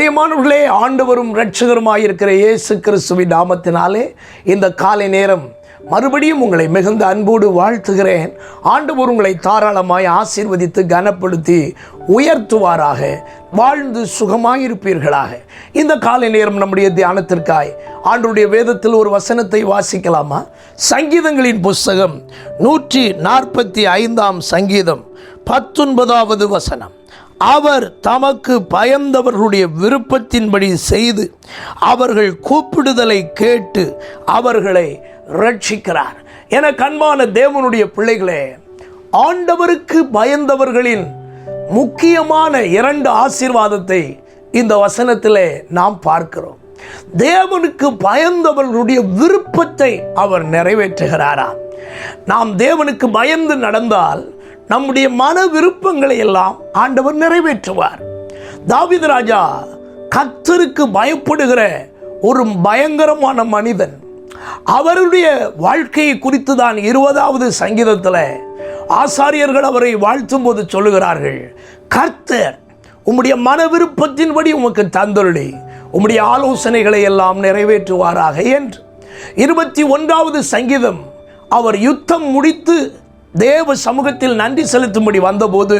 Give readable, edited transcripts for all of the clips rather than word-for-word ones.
பிரியமானவர்களே, ஆண்டவரும் இரட்சகருமாயிருக்கிற இயேசு கிறிஸ்துவின் நாமத்தினாலே இந்த காலை நேரம் மறுபடியும் உங்களை மிகுந்த அன்போடு வாழ்த்துகிறேன். ஆண்டவர் உங்களை தாராளமாய் ஆசீர்வதித்து கனப்படுத்தி உயர்த்துவாராக. வாழ்ந்து சுகமாயிருப்பீர்களாக. இந்த காலை நேரம் நம்முடைய தியானத்திற்காய் ஆண்டவருடைய வேதத்தில் ஒரு வசனத்தை வாசிக்கலாமா? சங்கீதங்களின் புஸ்தகம் 145 சங்கீதம் 19வது வசனம். அவர் தமக்கு பயந்தவர்களுடைய விருப்பத்தின்படி செய்து அவர்கள் கூப்பிடுதலை கேட்டு அவர்களை ரட்சிக்கிறார். என கண்பான தேவனுடைய பிள்ளைகளே, ஆண்டவருக்கு பயந்தவர்களின் முக்கியமான 2 ஆசீர்வாதத்தை இந்த வசனத்திலே நாம் பார்க்கிறோம். தேவனுக்கு பயந்தவர்களுடைய விருப்பத்தை அவர் நிறைவேற்றுகிறாராம். நாம் தேவனுக்கு பயந்து நடந்தால் நம்முடைய மன விருப்பங்களை எல்லாம் ஆண்டவர் நிறைவேற்றுவார். தாவீது ராஜா கர்த்தருக்கு பயப்படுகிற ஒரு பயங்கரமான மனிதன். அவருடைய வாழ்க்கையை குறித்து தான் 20வது சங்கீதத்தில் ஆசாரியர்கள் அவரை வாழ்த்தும் போது சொல்லுகிறார்கள், கர்த்தர் உம்முடைய மன விருப்பத்தின்படி உமக்கு தந்தருளி உம்முடைய ஆலோசனைகளை எல்லாம் நிறைவேற்றுவாராக என்று. 21வது சங்கீதம் அவர் யுத்தம் முடித்து தேவ சமூகத்தில் நன்றி செலுத்தும்படி வந்தபோது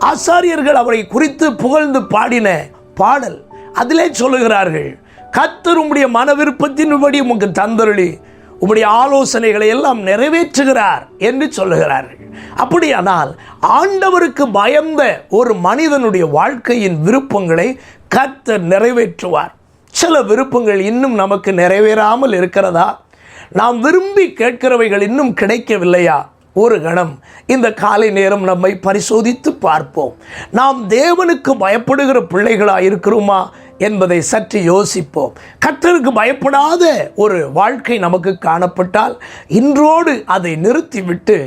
ஆசாரியர்கள் அவரை குறித்து புகழ்ந்து பாடின பாடல். அதிலே சொல்லுகிறார்கள், கர்த்தர் உம்முடைய மன விருப்பத்தின்படி உமக்கு தந்தருளி உம்முடைய ஆலோசனைகளை எல்லாம் நிறைவேற்றுகிறார் என்று சொல்லுகிறார்கள். அப்படியானால் ஆண்டவருக்கு பயந்த ஒரு மனிதனுடைய வாழ்க்கையின் விருப்பங்களை கர்த்தர் நிறைவேற்றுவார். சில விருப்பங்கள் இன்னும் நமக்கு நிறைவேறாமல் இருக்கிறதா? நாம் விரும்பி கேட்கிறவைகள் இன்னும் கிடைக்கவில்லையா? ஒரு கணம் இந்த காலை நேரம் நம்மை பரிசோதித்து பார்ப்போம். நாம் தேவனுக்கு பயப்படுகிற பிள்ளைகளாக இருக்கிறோமா என்பதை சற்று யோசிப்போம். கர்த்தருக்கு பயப்படாத ஒரு வாழ்க்கை நமக்கு காணப்பட்டால் இன்றோடு அதை நிறுத்திவிட்டு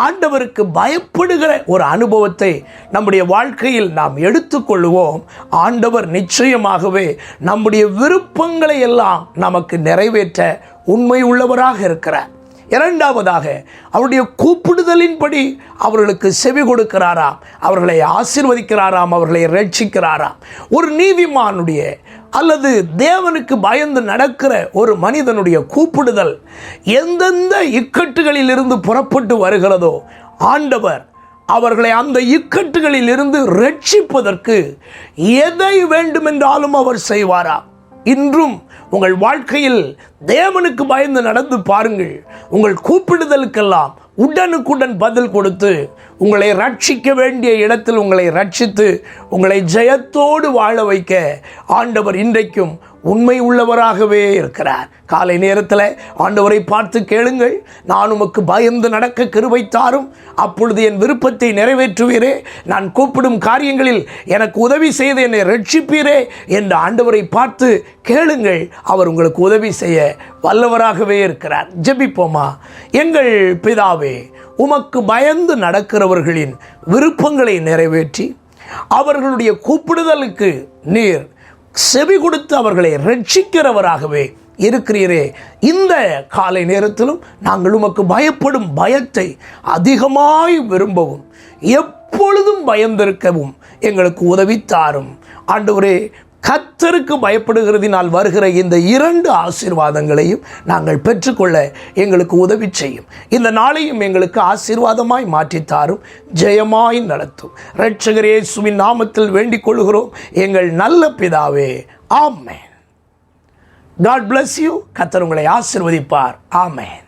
ஆண்டவருக்கு பயப்படுகிற ஒரு அனுபவத்தை நம்முடைய வாழ்க்கையில் நாம் எடுத்துக்கொள்வோம். ஆண்டவர் நிச்சயமாகவே நம்முடைய விருப்பங்களை எல்லாம் நமக்கு நிறைவேற்ற உண்மை உள்ளவராக இருக்கிறார். 2வதாக அவருடைய கூப்பிடுதலின்படி அவர்களுக்கு செவி கொடுக்கிறாராம், அவர்களை ஆசீர்வதிக்கிறாராம், அவர்களை ரட்சிக்கிறாராம். ஒரு நீதிமானுடைய அல்லது தேவனுக்கு பயந்து நடக்கிற ஒரு மனிதனுடைய கூப்பிடுதல் எந்தெந்த இக்கட்டுகளில் இருந்து புறப்பட்டு வருகிறதோ ஆண்டவர் அவர்களை அந்த இக்கட்டுகளில் இருந்து ரட்சிப்பதற்கு எதை வேண்டுமென்றாலும் அவர் செய்வாராம். இன்றும் உங்கள் வாழ்க்கையில் தேவனுக்கு பயந்து நடந்து பாருங்கள். உங்கள் கூப்பிடுதலுக்கெல்லாம் உடனுக்குடன் பதில் கொடுத்து உங்களை ரட்சிக்க வேண்டிய இடத்தில் உங்களை ரட்சித்து உங்களை ஜெயத்தோடு வாழ வைக்க ஆண்டவர் இன்றைக்கும் உண்மை உள்ளவராகவே இருக்கிறார். காலை நேரத்தில் ஆண்டவரை பார்த்து கேளுங்கள், நான் உமக்கு பயந்து நடக்க கிருபை தாரும், அப்பொழுது என் விருப்பத்தை நிறைவேற்றுவீரே, நான் கூப்பிடும் காரியங்களில் எனக்கு உதவி செய்து என்னை ரட்சிப்பீரே என்று ஆண்டவரை பார்த்து கேளுங்கள். அவர் உங்களுக்கு உதவி செய்ய வல்லவராகவே இருக்கிறார். ஜெபிப்போமா? எங்கள் பிதாவே, உமக்கு பயந்து நடக்கிறவர்களின் விருப்பங்களை நிறைவேற்றி அவர்களுடைய கூப்பிடுதலுக்கு நீர் செவி கொடுத்து அவர்களை ரட்சிக்கிறவராகவே இருக்கிறீரே. இந்த காலை நேரத்திலும் நாங்கள் உமக்கு பயப்படும் பயத்தை அதிகமாய் விரும்பவும் எப்பொழுதும் பயந்திருக்கவும் எங்களுக்கு உதவி தாரும். ஆண்டவரே, கர்த்தருக்கு பயப்படுகிறதினால் வருகிற இந்த 2 ஆசீர்வாதங்களையும் நாங்கள் பெற்றுக்கொள்ள எங்களுக்கு உதவி செய்யும். இந்த நாளையும் எங்களுக்கு ஆசீர்வாதமாய் மாற்றித்தாரும், ஜெயமாய் நடத்தும். இரட்சகர் இயேசுவின் நாமத்தில் வேண்டிக் கொள்கிறோம் எங்கள் நல்ல பிதாவே, ஆமென். God bless you. கர்த்தர் உங்களை ஆசீர்வதிப்பார். ஆமென்.